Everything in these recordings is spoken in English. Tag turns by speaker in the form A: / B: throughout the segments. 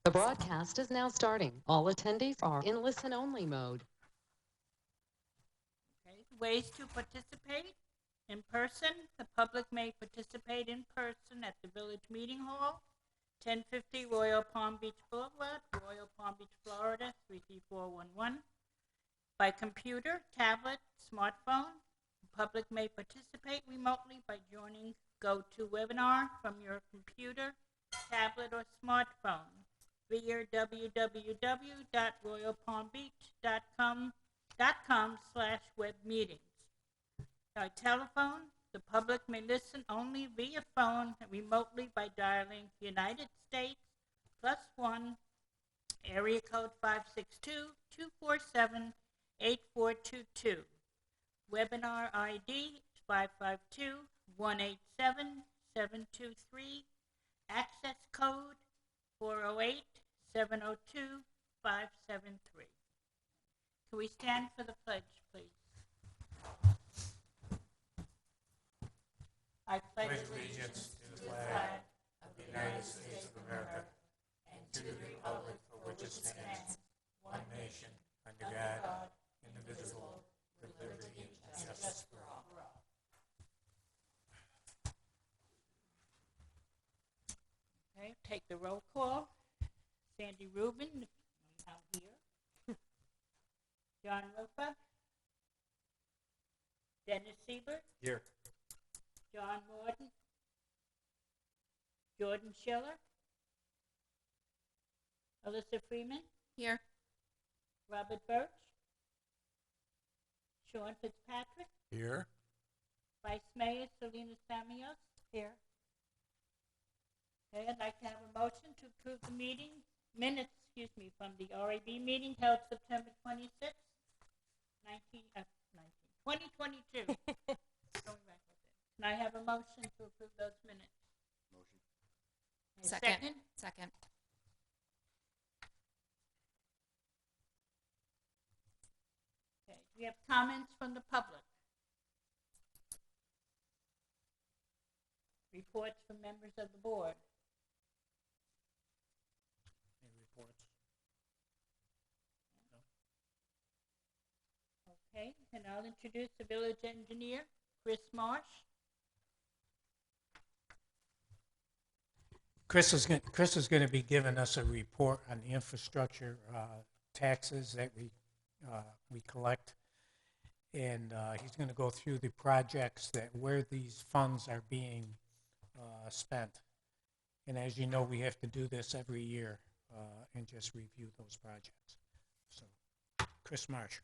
A: The broadcast is now starting. All attendees are in listen-only mode.
B: Okay. Ways to participate in person. The public may participate in person at the Village Meeting Hall, 1050 Royal Palm Beach Boulevard, Royal Palm Beach, Florida, 33411. By computer, tablet, smartphone. The public may participate remotely by joining GoToWebinar from your computer, tablet, or smartphone via www.royalpalmbeach.com/webmeetings. By telephone, the public may listen only via phone remotely by dialing United States +1 area code 562-247-8422. Webinar ID 552-187-723. Access code 408-702-573. Can we stand for the pledge, please? I pledge allegiance to the flag of the United States of America and to the republic for which it stands, one nation, under God, indivisible, with liberty and justice for all. Okay, take the roll call. Sandy Rubin, out here. John Ropa. Dennis Siebert.
C: Here.
B: John Morton. Jordan Schiller. Alyssa Freeman.
D: Here.
B: Robert Birch. Sean Fitzpatrick.
C: Here.
B: Vice Mayor Selena Samios. Here. Okay, I'd like to have a motion to approve the minutes, from the RAB meeting held September 26, 2022. Going back with it. Can I have a motion to approve those minutes?
C: Motion.
B: A
D: Second.
B: Okay, do we have comments from the public? Reports from members of the board?
C: Any reports?
B: Okay, and I'll introduce the village engineer, Chris Marsh.
E: Chris is going to be giving us a report on the infrastructure taxes that we collect, and he's going to go through the projects where these funds are being spent. And as you know, we have to do this every year and just review those projects. So, Chris Marsh.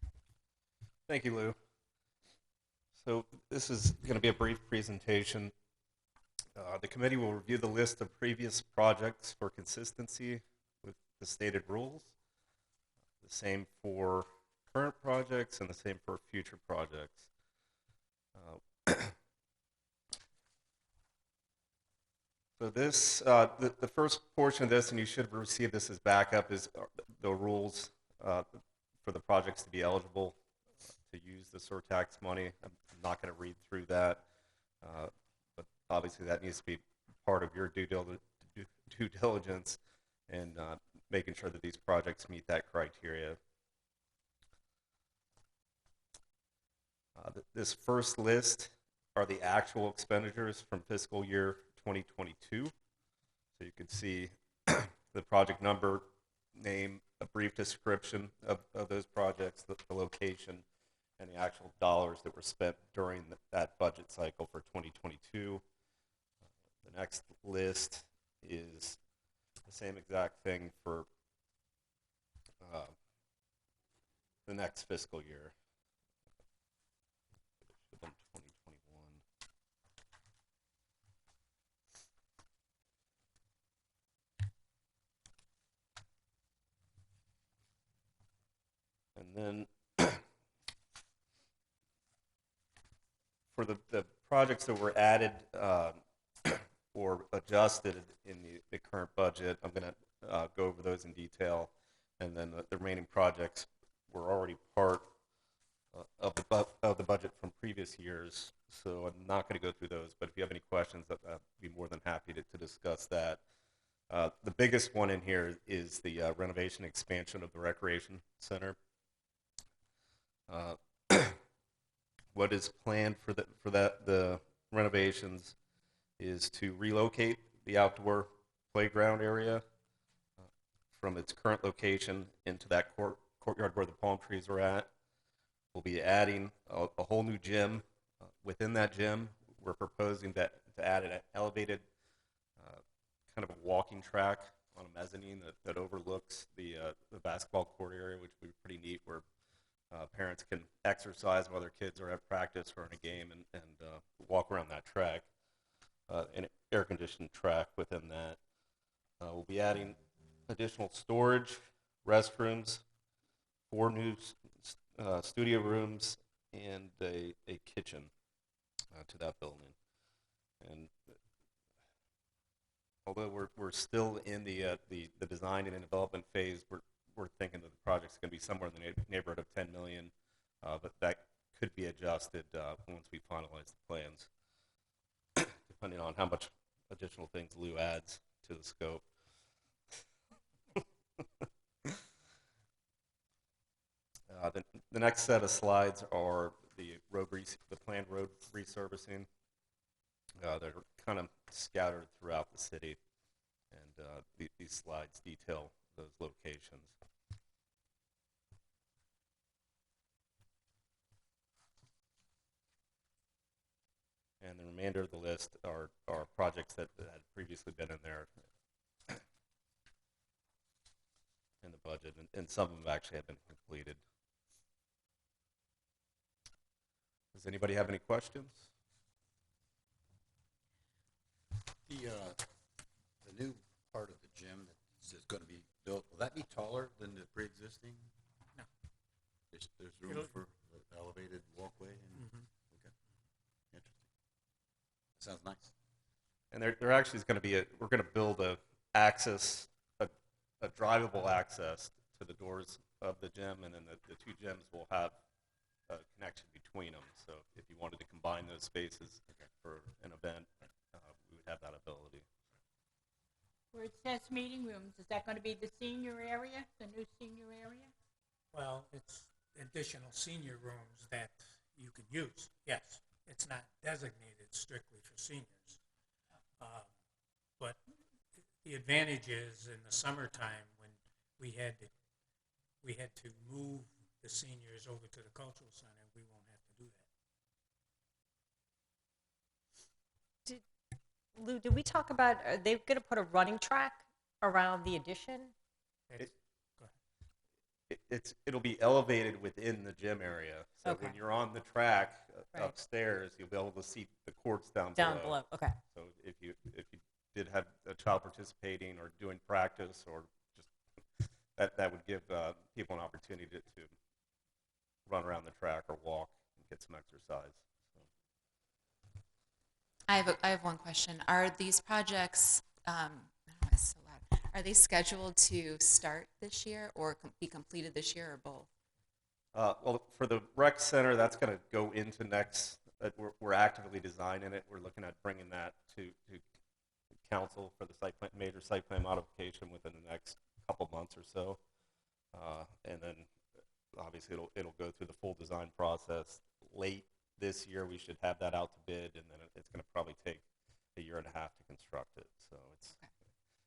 C: Thank you, Lou. So this is going to be a brief presentation. The committee will review the list of previous projects for consistency with the stated rules. The same for current projects and the same for future projects. So this, the first portion of this, and you should have received this as backup, is the rules for the projects to be eligible to use the surtax money. I'm not going to read through that, but obviously that needs to be part of your due diligence and making sure that these projects meet that criteria. This first list are the actual expenditures from fiscal year 2022. So you can see the project number, name, a brief description of those projects, the location, and the actual dollars that were spent during that budget cycle for 2022. The next list is the same exact thing for the next fiscal year. It should have been 2021. And then for the projects that were added or adjusted in the current budget, I'm going to go over those in detail. And then the remaining projects were already part of the budget from previous years, so I'm not going to go through those. But if you have any questions, I'd be more than happy to discuss that. The biggest one in here is the renovation expansion of the recreation center. Uh, what is planned for the renovations is to relocate the outdoor playground area from its current location into that courtyard where the palm trees are at. We'll be adding a whole new gym. Within that gym, we're proposing to add an elevated kind of a walking track on a mezzanine that overlooks the basketball court area, which would be pretty neat, where parents can exercise while their kids are at practice or in a game and walk around that track, an air-conditioned track within that. We'll be adding additional storage, restrooms, 4 new studio rooms, and a kitchen to that building. And although we're still in the design and development phase, we're thinking that the project's going to be somewhere in the neighborhood of $10 million, but that could be adjusted once we finalize the plans, depending on how much additional things Lou adds to the scope. The next set of slides are the planned road resurfacing. They're kind of scattered throughout the city, and these slides detail those locations. And the remainder of the list are projects that had previously been in there in the budget, and some of them actually have been completed. Does anybody have any questions?
D: The new part of the gym that's going to be built, will that be taller than the pre-existing?
E: No.
D: There's room for the elevated walkway? Okay. Interesting. Sounds nice.
C: And there actually is going to be we're going to build a drivable access to the doors of the gym, and then the 2 gyms will have a connection between them. So if you wanted to combine those spaces for an event, we would have that ability.
B: Where it says meeting rooms, is that going to be the senior area, the new senior area?
E: Well, it's additional senior rooms that you can use, yes. It's not designated strictly for seniors. But the advantage is in the summertime when we had to move the seniors over to the cultural center, we won't have to do that.
F: Lou, did we talk about, are they going to put a running track around the addition?
E: Go ahead.
C: It'll be elevated within the gym area. So
F: Okay.
C: when you're on the track
F: Right.
C: upstairs, you'll be able to see the courts down
F: Down below, okay.
C: So if you did have a child participating or doing practice, or just that would give people an opportunity to run around the track or walk and get some exercise. So.
G: I have one question. Are these projects, I don't know, it's so loud. Are they scheduled to start this year or be completed this year, or both?
C: Well, for the rec center, that's going to go into next. We're actively designing it. We're looking at bringing that to council for the major site plan modification within the next couple months or so, and then obviously it'll go through the full design process. Late this year, we should have that out to bid, and then it's going to probably take a year and a half to construct it. So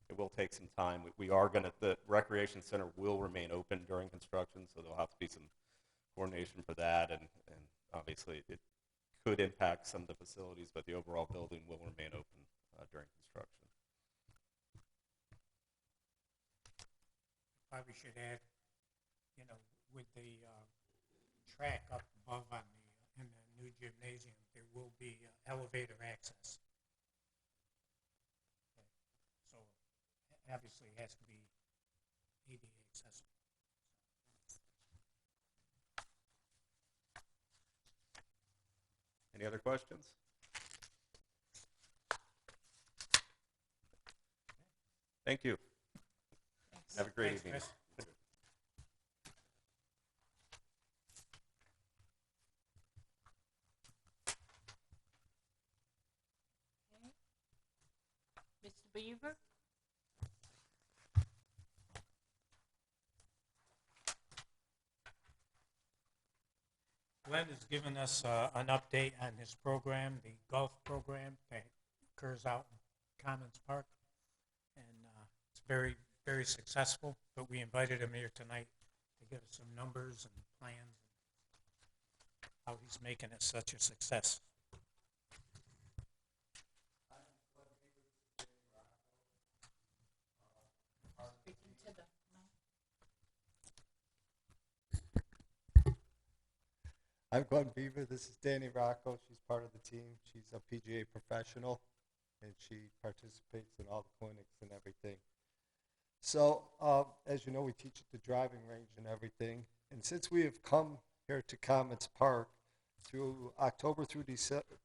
C: it will take some time. The recreation center will remain open during construction, so there'll have to be some coordination for that, and obviously it could impact some of the facilities, but the overall building will remain open during construction.
E: Probably should add, with the track up above in the new gymnasium, there will be elevator access. Okay. So obviously it has to be ADA accessible.
C: Any other questions? Thank you. Have a great
E: Thanks,
C: evening.
E: Chris.
B: Mr. Beaver?
E: Glenn has given us an update on his program, the golf program that occurs out in Commons Park. And it's very, very successful, but we invited him here tonight to give us some numbers and plans and how he's making it such a success.
B: Speaking to the
H: I'm Glenn Beaver. This is Danny Rocco. She's part of the team. She's a PGA professional, and she participates in all the clinics and everything. So, as you know, we teach at the driving range and everything. And since we have come here to Commons Park, through October through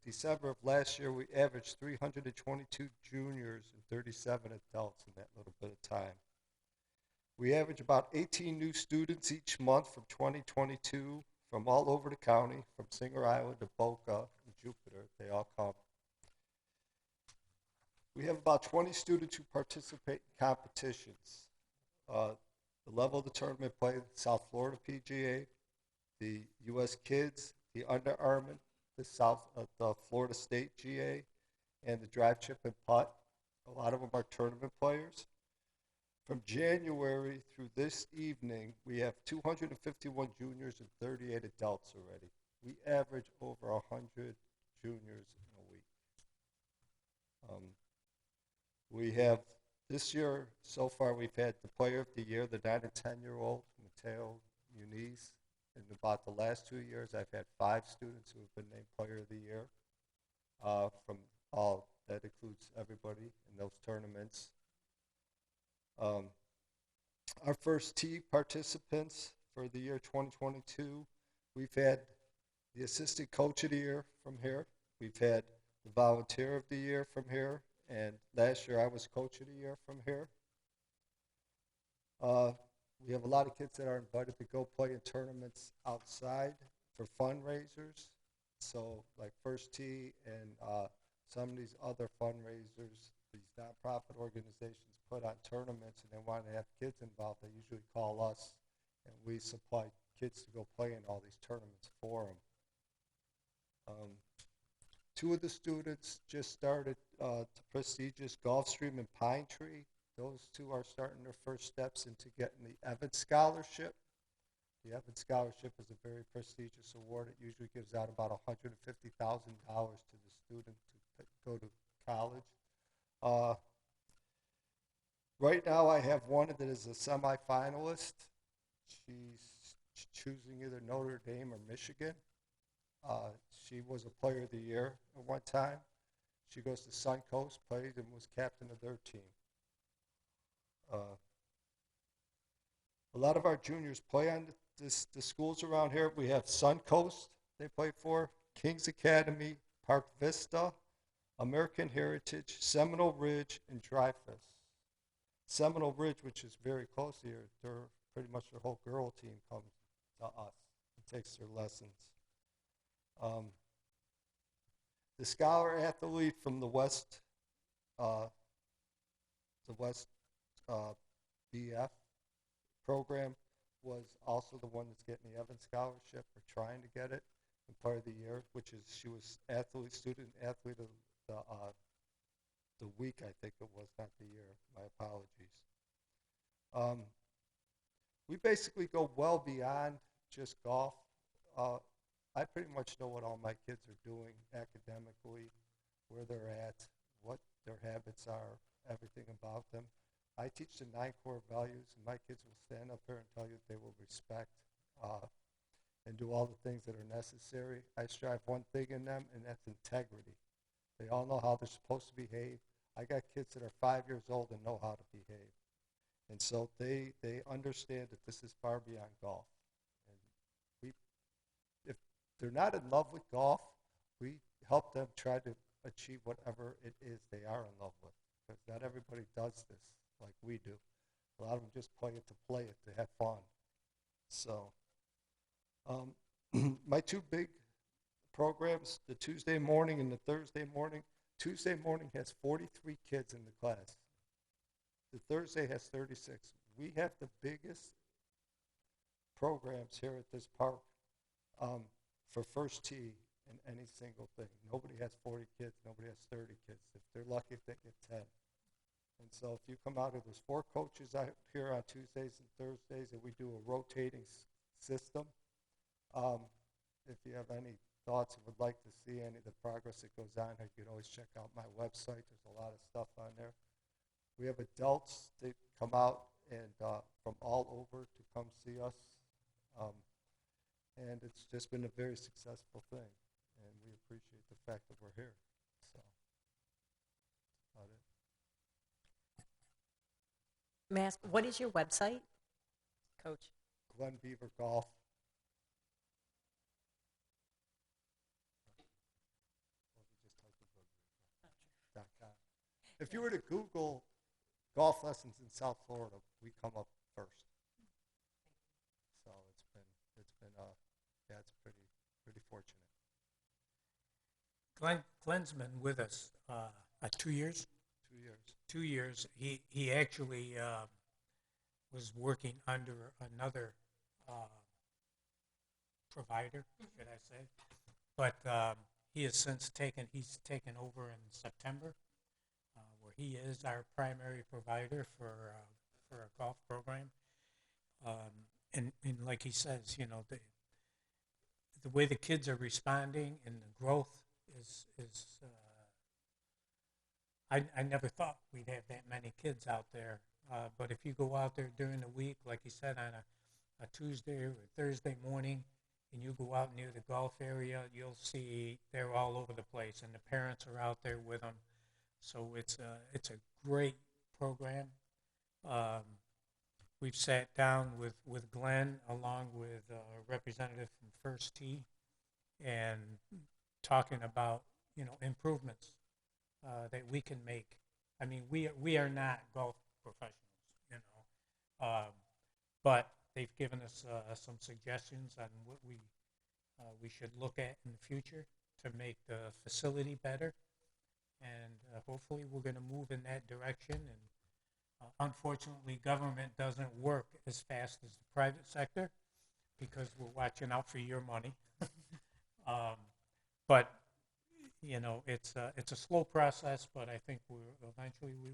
H: December of last year, we averaged 322 juniors and 37 adults in that little bit of time. We average about 18 new students each month from 2022 from all over the county, from Singer Island to Boca and Jupiter. They all come. We have about 20 students who participate in competitions. The level of the tournament play, South Florida PGA, the U.S. Kids, the Under Armour, the Florida State GA, and the Drive, Chip, and Putt. A lot of them are tournament players. From January through this evening, we have 251 juniors and 38 adults already. We average over 100 juniors in a week. We have, this year, so far, we've had the Player of the Year, the 9 and 10-year-old, Mateo Muniz. In about the last 2 years, I've had 5 students who have been named Player of the Year. From all, that includes everybody in those tournaments. Our first tee participants for the year 2022, we've had the Assistant Coach of the Year from here. We've had the Volunteer of the Year from here. And last year I was Coach of the Year from here. We have a lot of kids that are invited to go play in tournaments outside for fundraisers. So like First Tee and some of these other fundraisers, these nonprofit organizations put on tournaments and they want to have kids involved, they usually call us and we supply kids to go play in all these tournaments for them. 2 of the students just started the prestigious Gulfstream and Pine Tree. Those 2 are starting their first steps into getting the Evans Scholarship. The Evans Scholarship is a very prestigious award. It usually gives out about $150,000 to the student to go to college. Right now I have one that is a semifinalist. She's choosing either Notre Dame or Michigan. She was a Player of the Year at one time. She goes to Suncoast, played, and was captain of their team. A lot of our juniors play on the schools around here. We have Suncoast they play for, Kings Academy, Park Vista, American Heritage, Seminole Ridge, and Dreyfus. Seminole Ridge, which is very close here, they're pretty much their whole girl team comes to us and takes their lessons. The scholar athlete from the West BF program was also the one that's getting the Evans Scholarship, or trying to get it, in part of the year, which is she was student athlete of the week, I think it was, not the year. My apologies. We basically go well beyond just golf. I pretty much know what all my kids are doing academically, where they're at, what their habits are, everything about them. I teach the 9 core values, and my kids will stand up here and tell you they will respect and do all the things that are necessary. I strive one thing in them, and that's integrity. They all know how they're supposed to behave. I got kids that are 5 years old and know how to behave. And so they understand that this is far beyond golf. And if they're not in love with golf, we help them try to achieve whatever it is they are in love with. Because not everybody does this like we do. A lot of them just play it, to have fun. So my 2 big programs, the Tuesday morning and the Thursday morning. Tuesday morning has 43 kids in the class. The Thursday has 36. We have the biggest programs here at this park. for first tee in any single thing. Nobody has 40 kids. Nobody has 30 kids. If they're lucky, if they get 10. And so if you come out here, there's 4 coaches out here on Tuesdays and Thursdays, and we do a rotating system. If you have any thoughts and would like to see any of the progress that goes on here, you can always check out my website. There's a lot of stuff on there. We have adults that come out and from all over to come see us. And it's just been a very successful thing. And we appreciate the fact that we're here. So, about it.
F: May I ask, what is your website, Coach?
H: Glen Beaver Golf. .com. If you were to Google golf lessons in South Florida, we come up first. So yeah, it's pretty fortunate.
E: Glenn's been with us 2 years.
H: 2 years.
E: 2 years. He actually was working under another provider, should I say? But he has since he's taken over in September, where he is our primary provider for our golf program. And like he says, you know, the way the kids are responding and the growth is I never thought we'd have that many kids out there. But if you go out there during the week, like you said, on a Tuesday or Thursday morning, and you go out near the golf area, you'll see they're all over the place, and the parents are out there with them. So it's a great program. We've sat down with Glenn along with a representative from First Tee and talking about, you know, improvements that we can make. I mean, we are not golf professionals, you know, but they've given us some suggestions on what we should look at in the future to make the facility better, and hopefully we're going to move in that direction. And unfortunately, government doesn't work as fast as the private sector because we're watching out for your money. But you know, it's a slow process, but I think eventually we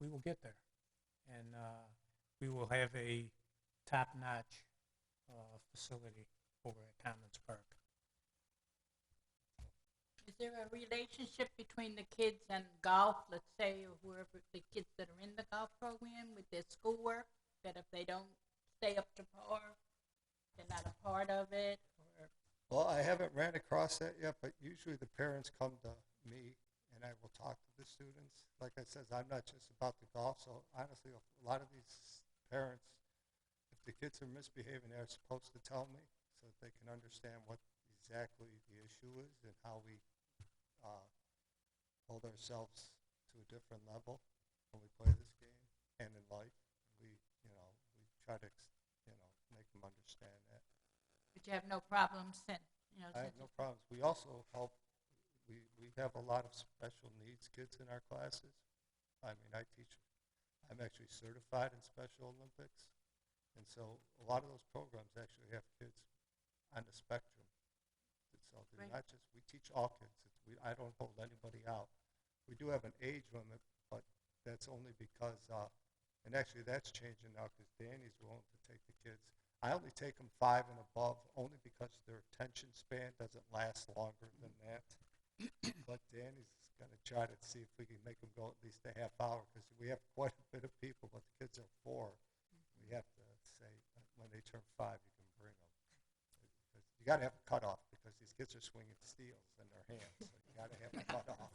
E: will get there, and we will have a top-notch facility over at Commons Park.
B: Is there a relationship between the kids and golf, let's say, or whoever, the kids that are in the golf program with their schoolwork, that if they don't stay up to par, they're not a part of it? Or
H: Well, I haven't ran across that yet, but usually the parents come to me and I will talk to the students. Like I said, I'm not just about the golf, so honestly, a lot of these parents, if the kids are misbehaving, they're supposed to tell me so that they can understand what exactly the issue is and how we hold ourselves to a different level when we play this game and in life. We try to, make them understand that.
B: but you have no problems since,
H: I have no problems. We also help, we have a lot of special needs kids in our classes. I mean, I'm actually certified in Special Olympics. And so a lot of those programs actually have kids on the spectrum. So they're
B: Right.
H: not just, we teach all kids. I don't hold anybody out. We do have an age limit, but that's only because, and actually that's changing now because Danny's willing to take the kids. I only take them 5 and above only because their attention span doesn't last longer than that. But Danny's going to try to see if we can make them go at least a half hour because we have quite a bit of people, but the kids are 4. We have to say when they turn 5, you can bring them. You got to have a cutoff because these kids are swinging steels in their hands. So you got to have a cutoff.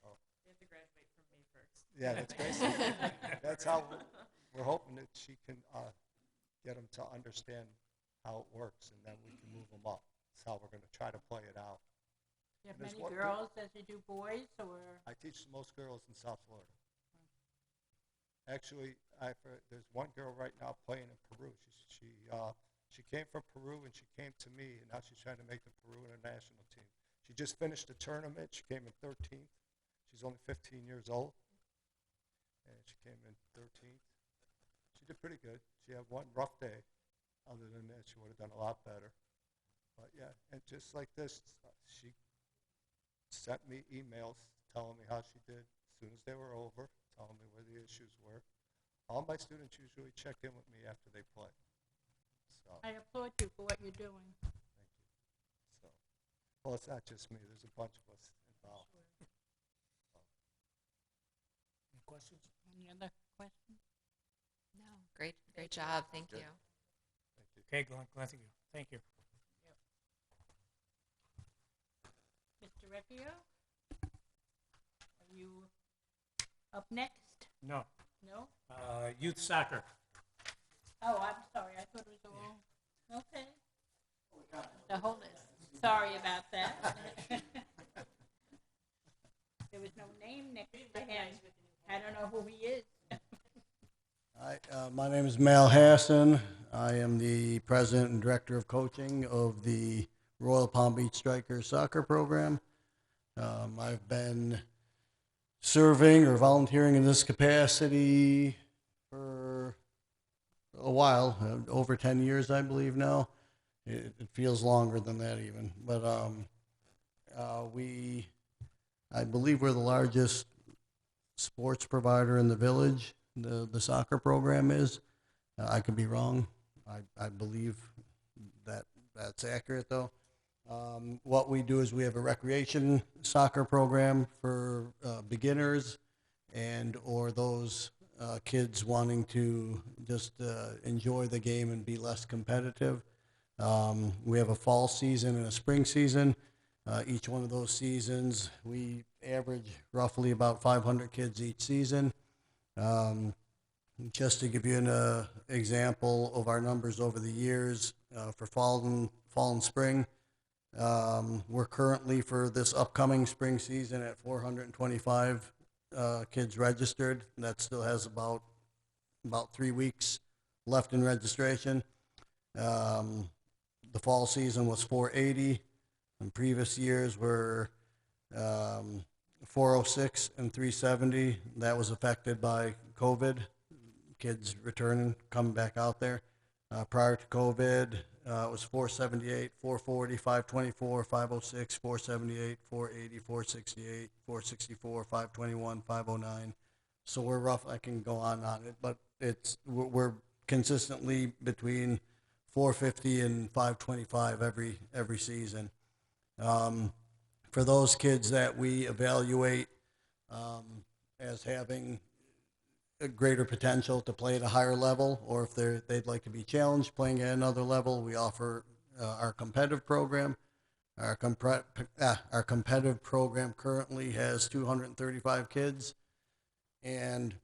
H: So,
G: You have to graduate from me first.
H: yeah, that's basically, that's how we're hoping that she can get them to understand how it works, and then we can move them up. That's how we're going to try to play it out.
B: you have
H: There's
B: many
H: one-
B: girls as you do boys, or?
H: I teach most girls in South Florida. Actually, there's one girl right now playing in Peru. She came from Peru and she came to me, and now she's trying to make the Peru international team. She just finished the tournament. She came in 13th. She's only 15 years old, and she came in 13th. She did pretty good. She had one rough day. Other than that, she would have done a lot better. But yeah, and just like this, she sent me emails telling me how she did as soon as they were over, telling me where the issues were. All my students usually check in with me after they play. So,
B: I applaud you for what you're doing.
H: thank you. So, well, it's not just me. There's a bunch of us involved.
E: Any questions?
B: Any other questions?
G: No, great job. Thank you.
H: Thank you.
E: Okay, Glenn, thank you.
B: Mr. Recchio? Are you up next?
E: No,
B: No?
E: youth soccer.
B: Oh, I'm sorry, I thought it was all, okay. The whole list, sorry about that. There was no name next to him, I don't know who he is.
I: Hi, my name is Mal Hassan. I am the president and director of coaching of the Royal Palm Beach Strikers soccer program. I've been serving or volunteering in this capacity for a while, over 10 years, I believe now. It feels longer than that even. But I believe we're the largest sports provider in the village. The soccer program is. I could be wrong. I believe that that's accurate though. What we do is we have a recreation soccer program for beginners and or those kids wanting to just enjoy the game and be less competitive. We have a fall season and a spring season. Each one of those seasons, we average roughly about 500 kids each season. Just to give you an example of our numbers over the years, for fall and spring, we're currently for this upcoming spring season at 425 kids registered. That still has about 3 weeks left in registration. The fall season was 480, and previous years were 406 and 370. That was affected by COVID. Kids returning, coming back out there. Prior to COVID, it was 478, 440, 524, 506, 478, 480, 468, 464, 521, 509. So we're rough. I can go on it, but we're consistently between 450 and 525 every season. For those kids that we evaluate as having a greater potential to play at a higher level, or if they'd like to be challenged playing at another level, we offer our competitive program. Our competitive program currently has 235 kids, and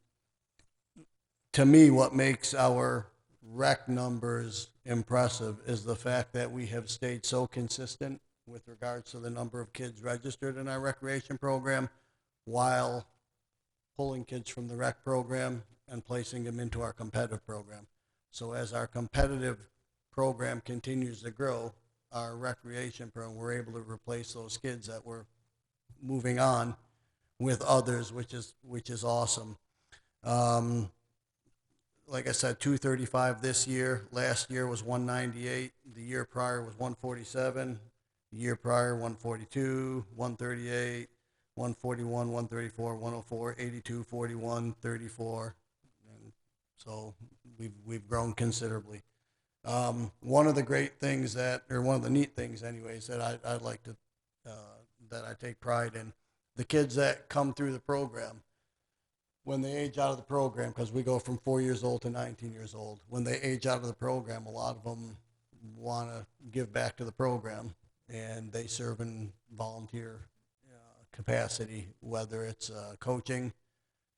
I: to me, what makes our rec numbers impressive is the fact that we have stayed so consistent with regards to the number of kids registered in our recreation program while pulling kids from the rec program and placing them into our competitive program. So as our competitive program continues to grow, our recreation program, we're able to replace those kids that were moving on with others, which is awesome. Like I said, 235 this year. Last year was 198. The year prior was 147. The year prior, 142, 138, 141, 134, 104, 82, 41, 34. And so we've grown considerably. One of the great things one of the neat things anyways, that I'd like to, that I take pride in, the kids that come through the program, when they age out of the program, because we go from 4 years old to 19 years old, when they age out of the program, a lot of them want to give back to the program, and they serve in volunteer capacity, whether it's coaching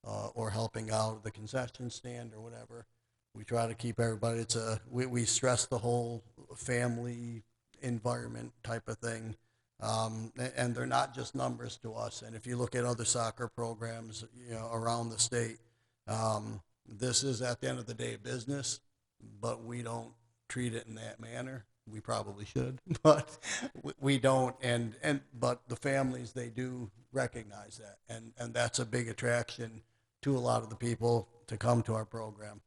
I: or helping out at the concession stand or whatever. We try to keep everybody, we stress the whole family environment type of thing. And they're not just numbers to us. And if you look at other soccer programs, around the state, this is at the end of the day business, but we don't treat it in that manner. We probably should, but we don't. But the families, they do recognize that, and that's a big attraction to a lot of the people to come to our program.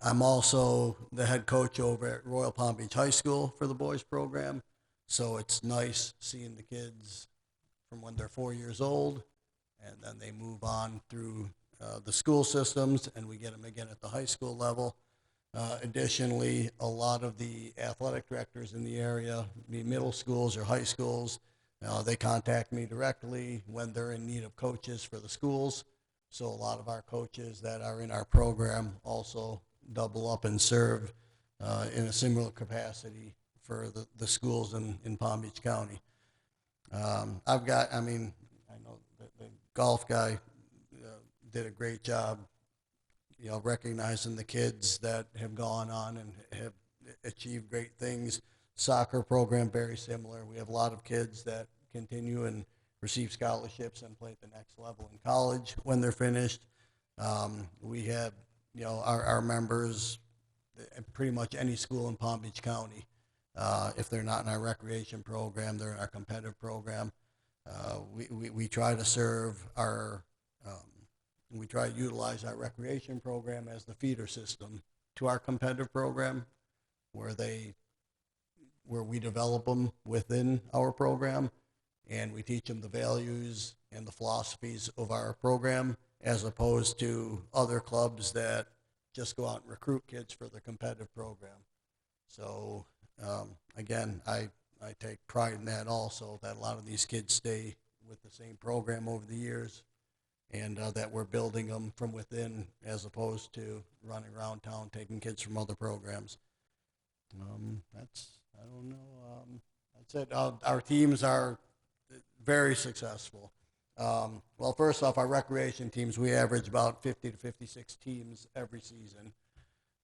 I: I'm also the head coach over at Royal Palm Beach High School for the boys program. So it's nice seeing the kids from when they're 4 years old, and then they move on through the school systems, and we get them again at the high school level. Additionally, a lot of the athletic directors in the area, be middle schools or high schools, they contact me directly when they're in need of coaches for the schools. So a lot of our coaches that are in our program also double up and serve in a similar capacity for the schools in Palm Beach County. I know the golf guy did a great job, recognizing the kids that have gone on and have achieved great things. Soccer program, very similar. We have a lot of kids that continue and receive scholarships and play at the next level in college when they're finished. We have, our members at pretty much any school in Palm Beach County. If they're not in our recreation program, they're in our competitive program. We try to serve we try to utilize our recreation program as the feeder system to our competitive program, where we develop them within our program, and we teach them the values and the philosophies of our program, as opposed to other clubs that just go out and recruit kids for their competitive program. So again, I take pride in that also, that a lot of these kids stay with the same program over the years, and that we're building them from within as opposed to running around town taking kids from other programs. I don't know, that's it. Our teams are very successful. Well, first off, our recreation teams, we average about 50 to 56 teams every season.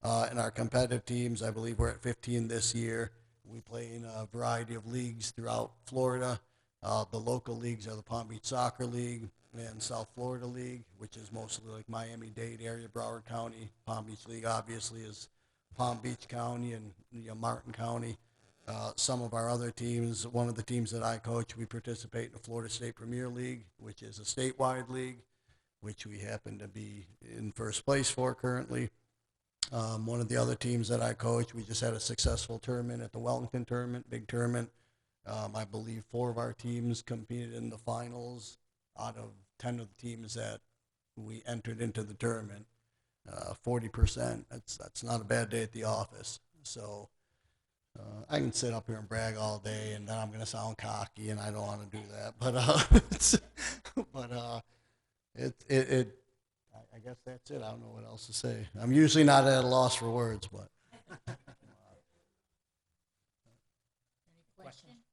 I: In our competitive teams, I believe we're at 15 this year. We play in a variety of leagues throughout Florida. The local leagues are the Palm Beach Soccer League and South Florida League, which is mostly like Miami-Dade area, Broward County. Palm Beach League obviously is Palm Beach County and Martin County. Some of our other teams, one of the teams that I coach, we participate in the Florida State Premier League, which is a statewide league, which we happen to be in first place for currently. One of the other teams that I coach, we just had a successful tournament at the Wellington tournament, big tournament. I believe 4 of our teams competed in the finals out of 10 of the teams that we entered into the tournament. 40%, that's not a bad day at the office. So I can sit up here and brag all day, and then I'm going to sound cocky, and I don't want to do that. But I guess that's it. I don't know what else to say. I'm usually not at a loss for words, but.
B: Any questions?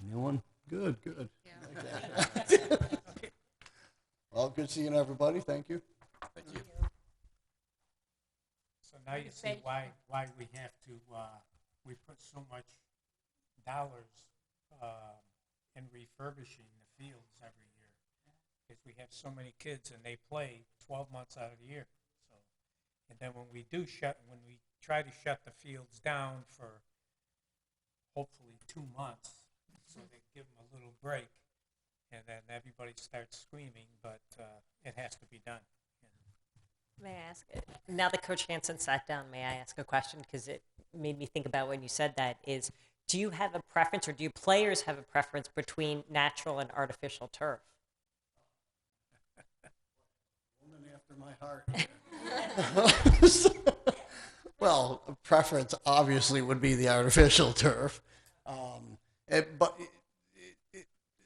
I: Anyone? Good.
G: Yeah.
I: Well, good seeing everybody. Thank you.
D: Thank you.
E: So now you see why we have to, we put so much dollars in refurbishing the fields every year. Because we have so many kids and they play 12 months out of the year. So, and then when we try to shut the fields down for hopefully 2 months, so they give them a little break, and then everybody starts screaming, but it has to be done.
F: May I ask, now that Coach Hansen sat down, may I ask a question? Because it made me think about when you said that is, do you have a preference, or do you players have a preference between natural and artificial turf?
I: Woman after my heart. Well, a preference obviously would be the artificial turf. But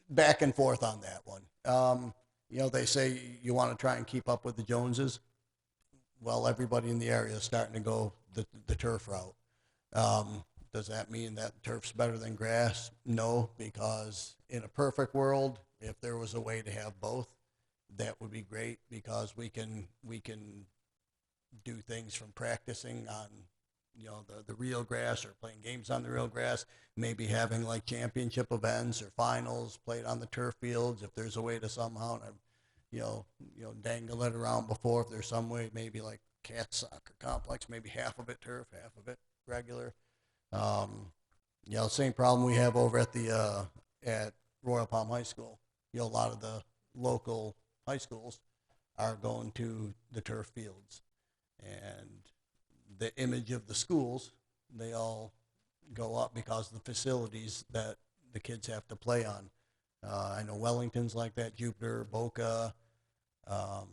I: back and forth on that one. They say you want to try and keep up with the Joneses. Well, everybody in the area is starting to go the turf route. Does that mean that turf's better than grass? No, because in a perfect world, if there was a way to have both, that would be great, because we can do things from practicing on the real grass, or playing games on the real grass, maybe having like championship events or finals played on the turf fields. If there's a way to somehow, dangle it around before, if there's some way, maybe like Cat Soccer Complex, maybe half of it turf, half of it regular. Same problem we have over at Royal Palm High School. A lot of the local high schools are going to the turf fields. the image of the schools, they all go up because of the facilities that the kids have to play on. I know Wellington's like that, Jupiter, Boca. I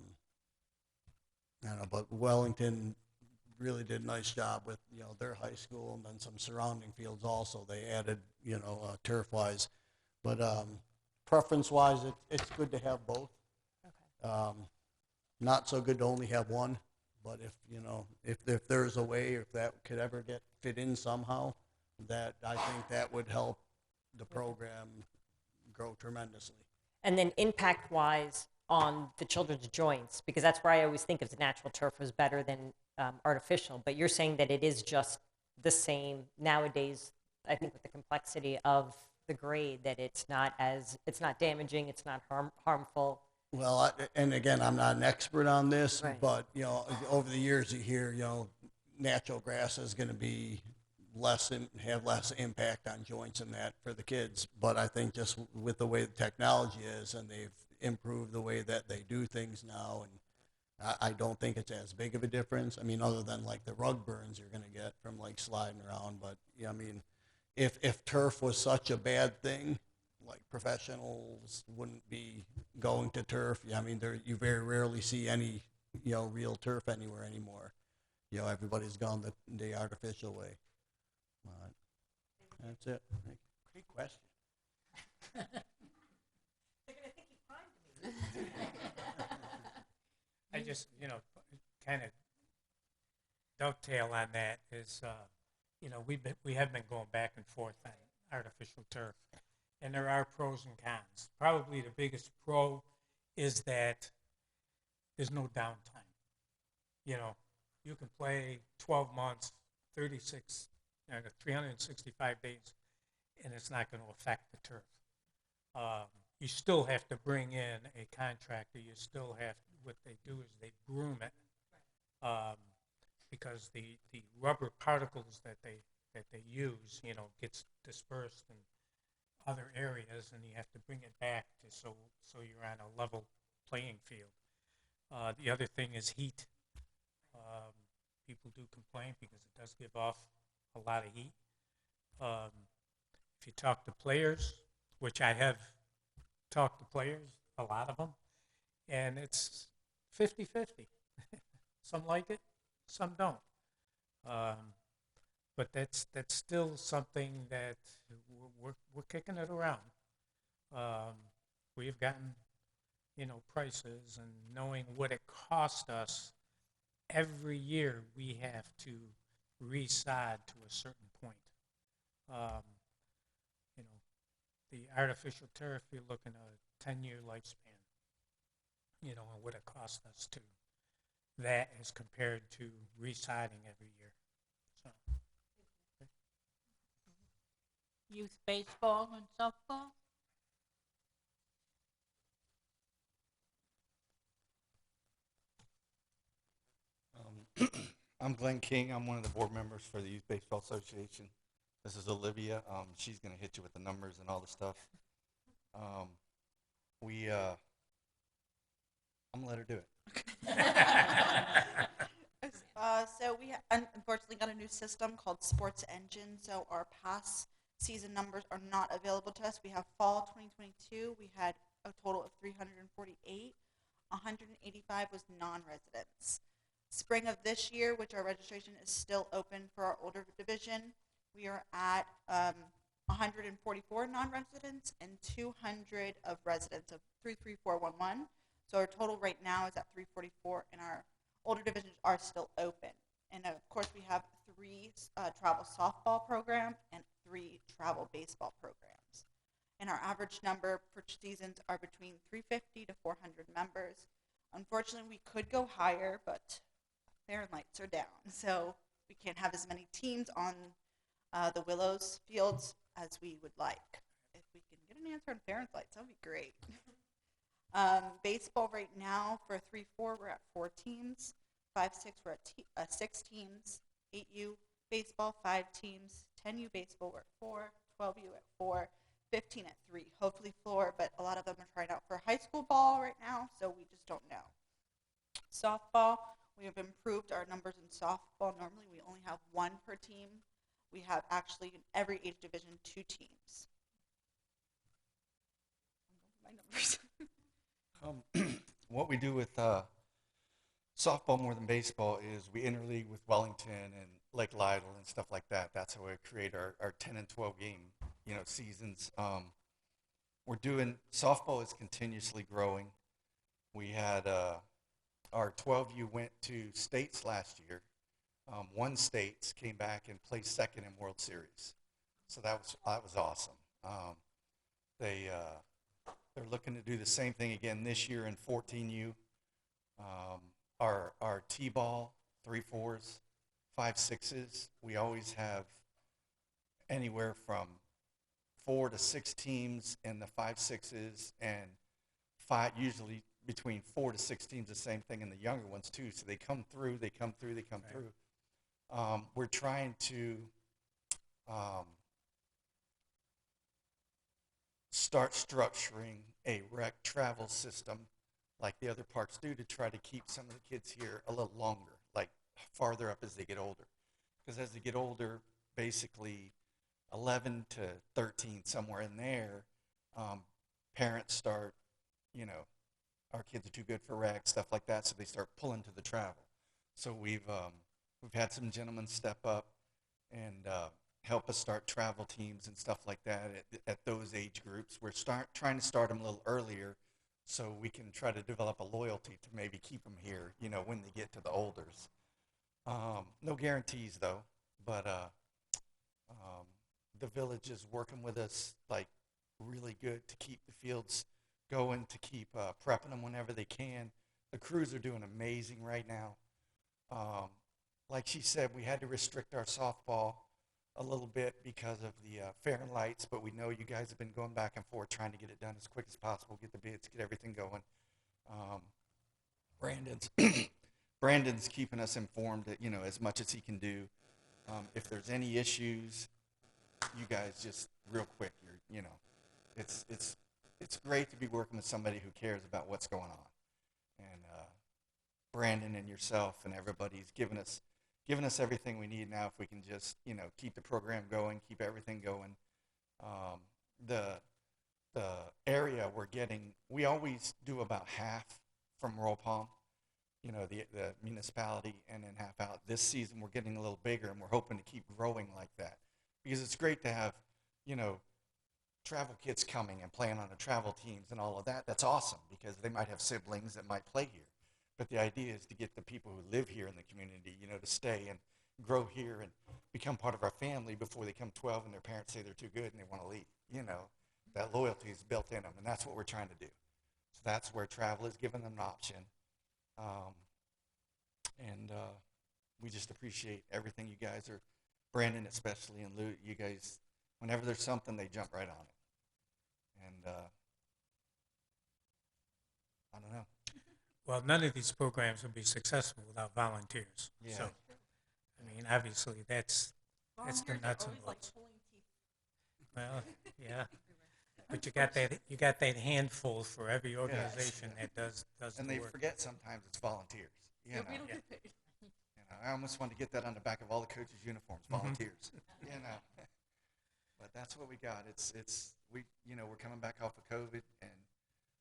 I: don't know, but Wellington really did a nice job with, their high school and then some surrounding fields also. They added, turf-wise. But preference-wise, it's good to have both. Not so good to only have one, but if there's a way, if that could ever get fit in somehow, that I think that would help the program grow tremendously.
F: And then impact-wise on the children's joints, because that's where I always think of the natural turf was better than artificial, but you're saying that it is just the same nowadays, I think with the complexity of the grade, that it's not damaging, it's not harmful.
I: Well, and again, I'm not an expert on this,
F: Right.
I: but, over the years you hear, natural grass is going to be have less impact on joints and that for the kids. But I think just with the way the technology is, and they've improved the way that they do things now, and I don't think it's as big of a difference. I mean, other than like the rug burns you're going to get from like sliding around. But I mean, if turf was such a bad thing, like professionals wouldn't be going to turf. I mean, you very rarely see any, real turf anywhere anymore. Everybody's gone the artificial way. That's it. Great question.
E: I just, kind of dovetail on that is, we have been going back and forth on artificial turf, and there are pros and cons. Probably the biggest pro is that there's no downtime. You can play 12 months, 365 days, and it's not going to affect the turf. You still have to bring in a contractor. You still have, what they do is they groom it, because the rubber particles that they use, gets dispersed in other areas, and you have to bring it back so you're on a level playing field. The other thing is heat. People do complain because it does give off a lot of heat. If you talk to players, which I have talked to players, a lot of them, and it's 50-50. Some like it, some don't. But that's still something that we're kicking it around. We've gotten, prices, and knowing what it cost us. Every year we have to resod to a certain point. The artificial turf, you're looking at a 10-year lifespan, and what it costs us to. That is compared to resodding every year. So.
B: Youth baseball and softball?
J: I'm Glenn King. I'm one of the board members for the Youth Baseball Association. This is Olivia. She's going to hit you with the numbers and all the stuff. I'm going to let her do it.
K: So we unfortunately got a new system called Sports Engine. So our past season numbers are not available to us. We have fall 2022. We had a total of 348. 185 was non-residents. Spring of this year, which our registration is still open for our older division, we are at 144 non-residents and 200 of residents of 33411. So our total right now is at 344, and our older divisions are still open. And of course, we have 3 travel softball programs and 3 travel baseball programs. And our average number for seasons are between 350 to 400 members. Unfortunately, we could go higher, but Fahrenheits are down, so we can't have as many teams on the Willows fields as we would like. If we can get an answer on Fahrenheits, that would be great. Baseball right now for 3-4, we're at 4 teams. 5-6, we're at 6 teams. 8U baseball, 5 teams. 10U baseball, we're at 4. 12U at 4. 15 at 3. Hopefully 4, but a lot of them are trying out for high school ball right now, so we just don't know. Softball, We have improved our numbers in softball. Normally, we only have one per team. We have actually in every age division 2 teams. My numbers.
J: What we do with softball more than baseball is we interleague with Wellington and Lake Lytle and stuff like that. That's how we create our 10 and 12 game, seasons. We're doing softball is continuously growing. We had our 12U went to states last year. One states came back and placed second in World Series, so that was awesome. They're looking to do the same thing again this year in 14U. Our T-ball, 3-4s, 5-6s, we always have anywhere from 4 to 6 teams in the 5-6s, and usually between 4 to 6 teams, the same thing in the younger ones too. So they come through. We're trying to start structuring a rec travel system like the other parks do to try to keep some of the kids here a little longer, like farther up as they get older. Because as they get older, basically 11 to 13, somewhere in there, parents start, our kids are too good for rec, stuff like that, so they start pulling to the travel. So we've had some gentlemen step up and help us start travel teams and stuff like that at those age groups. We're trying to start them a little earlier so we can try to develop a loyalty to maybe keep them here, when they get to the olders. No guarantees though, but the village is working with us like really good to keep the fields going, to keep prepping them whenever they can. The crews are doing amazing right now. Like she said, we had to restrict our softball a little bit because of the fair and lights, but we know you guys have been going back and forth trying to get it done as quick as possible, get the bids, get everything going. Brandon's keeping us informed that, as much as he can do. If there's any issues, you guys just real quick, it's great to be working with somebody who cares about what's going on. And Brandon and yourself and everybody's given us everything we need now. If we can just, keep the program going, keep everything going. The area we're getting, we always do about half from Royal Palm, the municipality, and then half out. This season we're getting a little bigger, and we're hoping to keep growing like that. Because it's great to have, travel kids coming and playing on the travel teams and all of that. That's awesome because they might have siblings that might play here. But the idea is to get the people who live here in the community, to stay and grow here and become part of our family before they come 12 and their parents say they're too good and they want to leave. That loyalty is built in them, and that's what we're trying to do. So that's where travel is giving them an option. We just appreciate everything you guys are, Brandon especially, and Lou, you guys, whenever there's something, they jump right on it. And I don't know.
E: Well, none of these programs would be successful without volunteers.
J: Yeah.
E: So, obviously that's the nuts and bolts. Well, yeah. But you got that handful for every organization that does
J: and
E: the
J: they
E: work.
J: forget sometimes it's volunteers. I almost want to get that on the back of all the coaches' uniforms, volunteers. But that's what we got. We're coming back off of COVID, and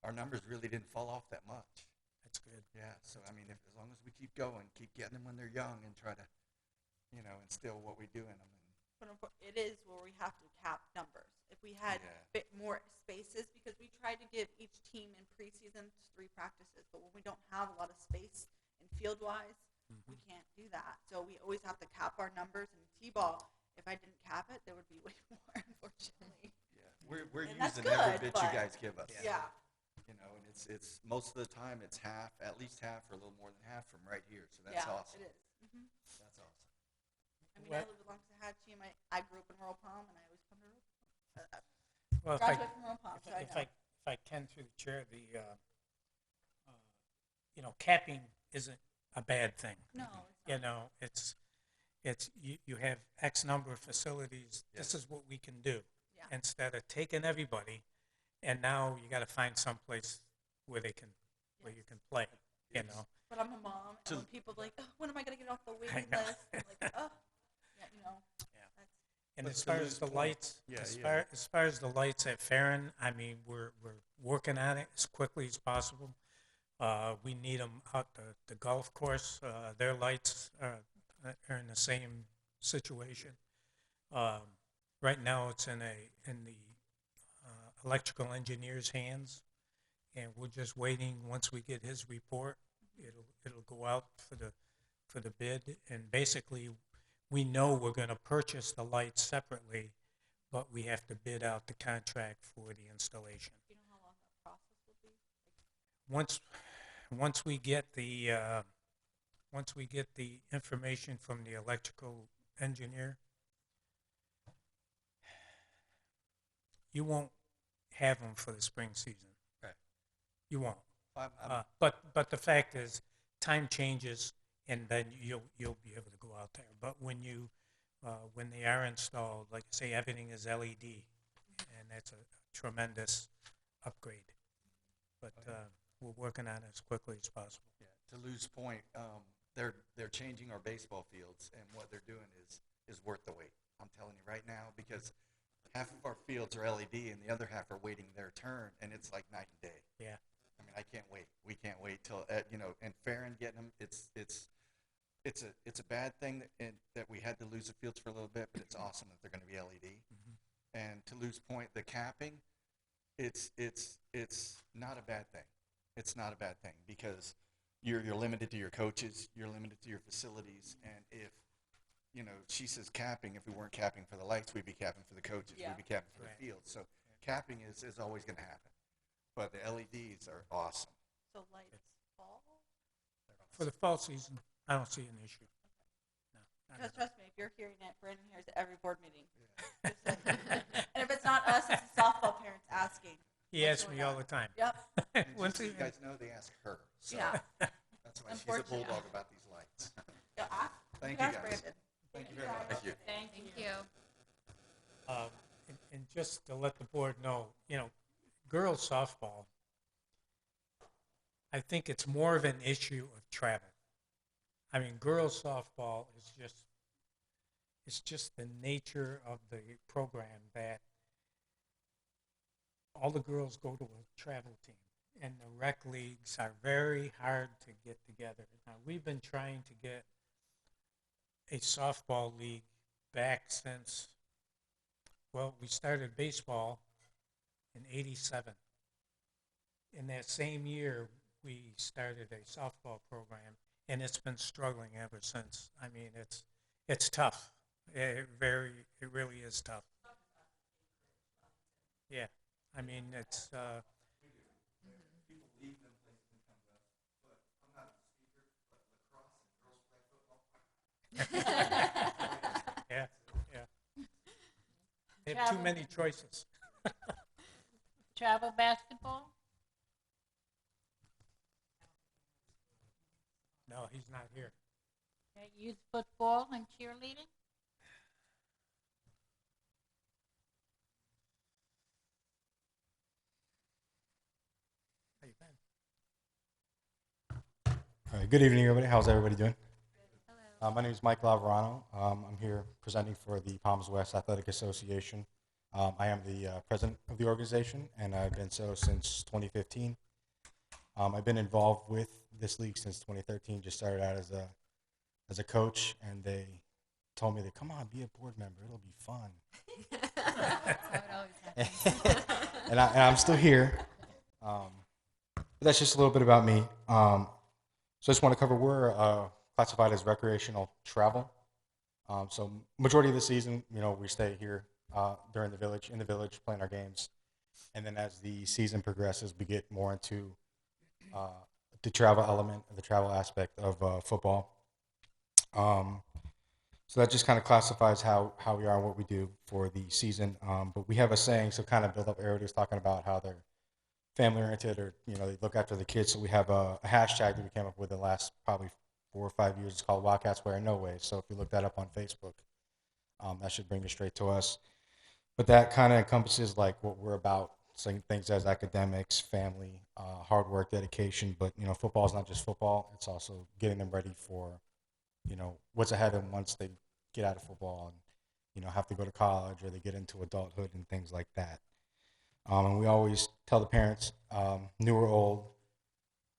J: our numbers really didn't fall off that much.
E: That's good.
J: Yeah. So as long as we keep going, keep getting them when they're young, and try to, instill what we do in them.
K: But it is where we have to cap numbers. If we had a bit more spaces, because we try to give each team in preseason 3 practices, but when we don't have a lot of space and field-wise, we can't do that. So we always have to cap our numbers. In T-ball, if I didn't cap it, there would be way more, unfortunately.
J: Yeah, we're
K: And that's
J: using every
K: good,
J: bit you
K: but-
J: guys give us.
K: Yeah.
J: And it's most of the time it's half, at least half, or a little more than half from right here. So that's
K: Yeah,
J: awesome.
K: it is. Mm-hmm.
J: That's awesome.
K: I mean, I live in Loxahatchee, and I grew up in Royal Palm, and I always come to Royal Palm.
E: Well,
K: Graduate from Royal Palm, so I
E: if
K: know.
E: I can through the chair, capping isn't a bad thing.
K: No, it's not.
E: It's you have X number of facilities. This is what we can do.
K: Yeah.
E: Instead of taking everybody, and now you got to find someplace where you can play. you know.
K: But I'm a mom, and when people like, oh, when am I gonna get off the waiting
E: know.
K: list? I'm like, oh, yeah, that's
E: And
C: But
E: as
C: to
E: far
C: Lou's
E: as the
C: point-
E: lights,
C: Yeah,
E: as
C: yeah.
E: far as the lights at Farron, I mean, we're working on it as quickly as possible. We need them out the golf course. Their lights are in the same situation. Right now, it's in the electrical engineer's hands, and we're just waiting. Once we get his report, it'll go out for the bid, and basically, we know we're going to purchase the lights separately, but we have to bid out the contract for the installation.
K: do you know how long that process will be?
E: Once we get the information from the electrical engineer, you won't have them for the spring season.
J: Right.
E: You won't.
J: I'm-
E: But the fact is, time changes, and then you'll be able to go out there. But when they are installed, like I say, everything is LED, and that's a tremendous upgrade. But we're working on it as quickly as possible.
J: Yeah, to Lou's point, they're changing our baseball fields, and what they're doing is worth the wait. I'm telling you right now, because half of our fields are LED, and the other half are waiting their turn, and it's like night and day.
E: Yeah.
J: I mean, I can't wait. We can't wait till and Farron getting them. It's a bad thing that we had to lose the fields for a little bit, but it's awesome that they're going to be LED. And to Lou's point, the capping, it's not a bad thing. It's not a bad thing because you're limited to your coaches, you're limited to your facilities, and if she says capping, if we weren't capping for the lights, we'd be capping for the coaches,
K: Yeah.
J: we'd be capping for
E: Right.
J: the field. So capping is always going to happen. But the LEDs are awesome.
K: So lights fall?
E: For the fall season, I don't see an issue. No, not
K: Because
E: at all.
K: trust me, if you're hearing it, Brandon hears it every board meeting. And if it's not us, it's the softball parents asking.
E: He
K: what's
E: asks me
K: going
E: all
K: on.
E: the time.
K: Yep.
J: And
E: Once
J: just so
E: he-
J: you guys know, they ask her. So
K: Yeah.
J: that's why she's a
K: Unfortunately.
J: bulldog about these lights.
K: Yeah, ask.
J: Thank
K: you
J: you,
K: ask
J: guys.
K: Brandon.
J: Thank you very much. Thank you.
B: Thank you.
E: And just to let the board know, girls softball, I think it's more of an issue of travel. I mean, girls softball is just the nature of the program that all the girls go to a travel team, and the rec leagues are very hard to get together. Now, we've been trying to get a softball league back since, well, we started baseball in '87. In that same year, we started a softball program, and it's been struggling ever since. I mean, it's tough. It really is tough. Yeah, I mean, it's yeah, yeah. They have too
B: Travel.
E: many choices.
B: Travel basketball?
E: No, he's not here.
B: Okay, youth football and cheerleading?
E: How you been?
L: All right, good evening, everybody. How's everybody doing? My name is Mike Laverano. I'm here presenting for the Palms West Athletic Association. I am the president of the organization, and I've been so since 2015. I've been involved with this league since 2013. Just started out as a coach, and they told me to come on, be a board member. It'll be fun.
G: That's how it always happens.
L: and I'm still here. But that's just a little bit about me. So I just want to cover, we're classified as recreational travel. So majority of the season, we stay here in the village, playing our games. And then as the season progresses, we get more into the travel element, the travel aspect of football. So that just kind of classifies how we are and what we do for the season. But we have a saying, so kind of build up, everybody was talking about how they're family oriented or, they look after the kids. So we have a hashtag that we came up with the last probably 4 or 5 years. It's called Wildcats Wear No Way. So if you look that up on Facebook, that should bring you straight to us. But that kind of encompasses like what we're about things as academics, family, hard work, dedication. But football is not just football; it's also getting them ready for what's ahead of them once they get out of football and have to go to college or they get into adulthood and things like that. And we always tell the parents, new or old,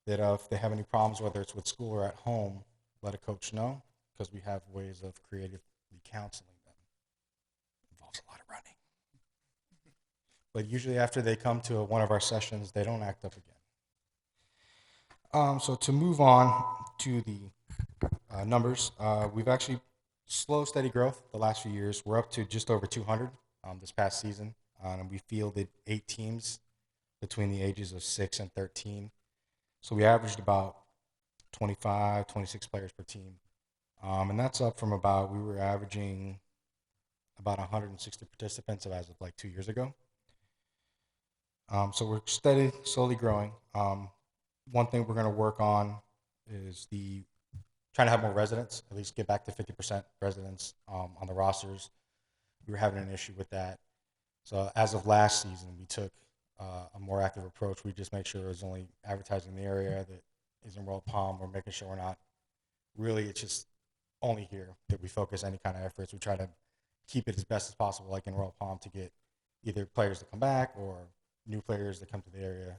L: that if they have any problems, whether it's with school or at home, let a coach know, because we have ways of creatively counseling them. It involves a lot of running. But usually after they come to one of our sessions, they don't act up again. So to move on to the numbers, we've actually slow, steady growth the last few years. We're up to just over 200 this past season, and we fielded 8 teams between the ages of 6 and 13. So we averaged about 25, 26 players per team. And that's up from we were averaging about 160 participants as of like 2 years ago. So we're slowly growing. One thing we're going to work on is trying to have more residents, at least get back to 50% residents on the rosters. We were having an issue with that. So as of last season, we took a more active approach. We just make sure it was only advertising in the area that is in Royal Palm. We're making sure we're not really, it's just only here that we focus any kind of efforts. We try to keep it as best as possible, like in Royal Palm, to get either players to come back or new players that come to the area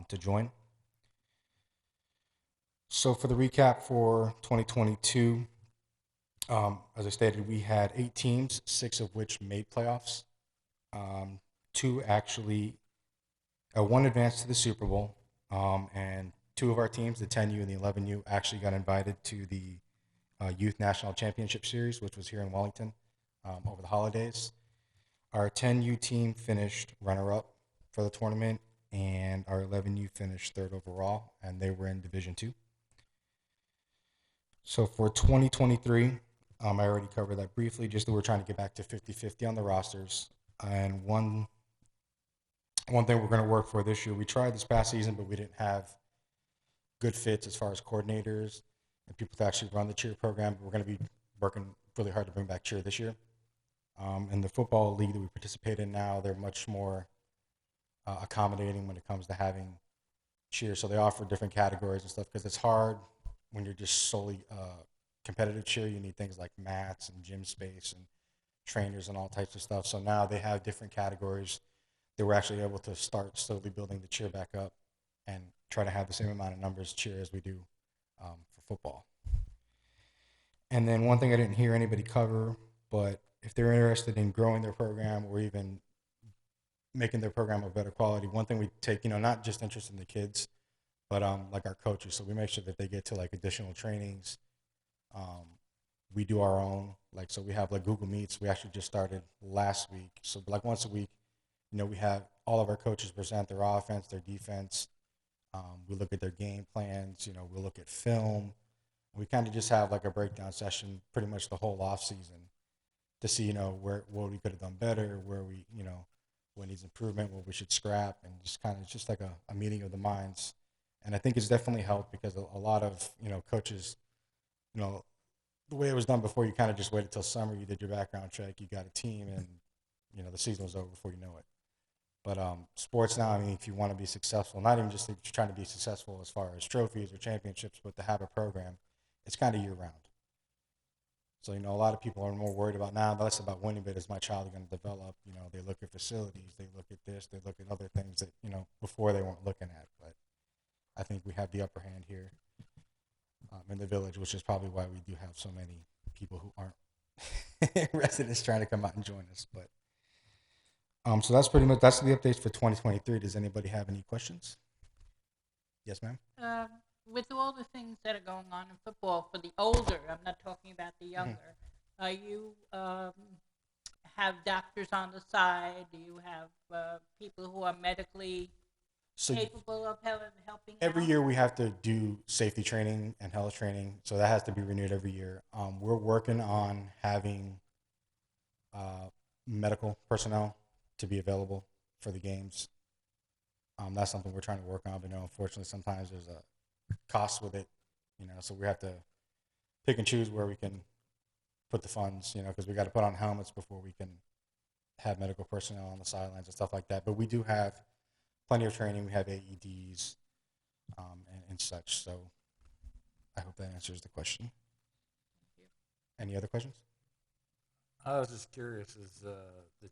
L: to join. So for the recap for 2022, as I stated, we had 8 teams, 6 of which made playoffs. 2 actually, 1 advanced to the Super Bowl, and 2 of our teams, the 10U and the 11U, actually got invited to the Youth National Championship Series, which was here in Wellington over the holidays. Our 10U team finished runner-up for the tournament, and our 11U finished 3rd overall, and they were in Division II. So for 2023, I already covered that briefly, just that we're trying to get back to 50-50 on the rosters. And one thing we're going to work for this year, we tried this past season, but we didn't have good fits as far as coordinators and people to actually run the cheer program. But we're going to be working really hard to bring back cheer this year. In the football league that we participate in now, they're much more accommodating when it comes to having cheer. So they offer different categories and stuff, because it's hard when you're just solely competitive cheer. You need things like mats and gym space and trainers and all types of stuff. So now they have different categories that we're actually able to start slowly building the cheer back up and try to have the same amount of numbers cheer as we do for football. And then one thing I didn't hear anybody cover, but if they're interested in growing their program or even making their program of better quality, one thing we take, not just interest in the kids, but like our coaches. So we make sure that they get to like additional trainings. We do our own, so we have like Google Meets. We actually just started last week. So like once a week, we have all of our coaches present their offense, their defense. We look at their game plans. We look at film. We kind of just have like a breakdown session pretty much the whole off season to see, what we could have done better, where we, what needs improvement, what we should scrap, and just kind of just like a meeting of the minds. And I think it's definitely helped, because a lot of, coaches, the way it was done before, you kind of just waited till summer, you did your background check, you got a team, and, the season was over before you know it. But sports now, if you want to be successful, not even just trying to be successful as far as trophies or championships, but to have a program, it's kind of year-round. So, a lot of people are more worried about now, less about winning, but is my child going to develop? They look at facilities, they look at this, they look at other things that, before they weren't looking at. But I think we have the upper hand here in the village, which is probably why we do have so many people who aren't residents trying to come out and join us. But so that's the updates for 2023. Does anybody have any questions? Yes, ma'am.
B: With all the things that are going on in football for the older, I'm not talking about the younger, you have doctors on the side? Do you have people who are medically capable of helping
L: every
B: out?
L: year we have to do safety training and health training, so that has to be renewed every year. We're working on having medical personnel to be available for the games. That's something we're trying to work on, but unfortunately sometimes there's a cost with it, so we have to pick and choose where we can put the funds, because we got to put on helmets before we can have medical personnel on the sidelines and stuff like that. But we do have plenty of training. We have AEDs and such. So I hope that answers the question. Any other questions?
M: I was just curious, is the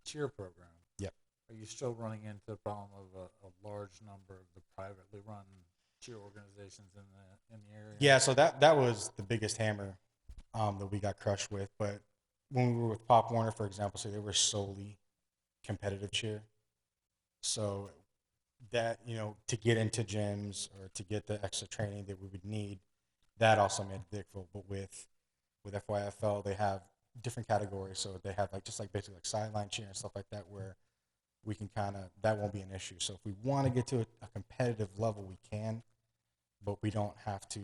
M: cheer program?
L: Yep.
M: Are you still running into the problem of a large number of the privately run cheer organizations in the area?
L: Yeah, so that was the biggest hammer that we got crushed with. But when we were with Pop Warner, for example, so they were solely competitive cheer. So that, to get into gyms or to get the extra training that we would need, that also made it difficult. But with FYFL, they have different categories. So they have basically sideline cheer and stuff like that, where we can that won't be an issue. So if we want to get to a competitive level, we can, but we don't have to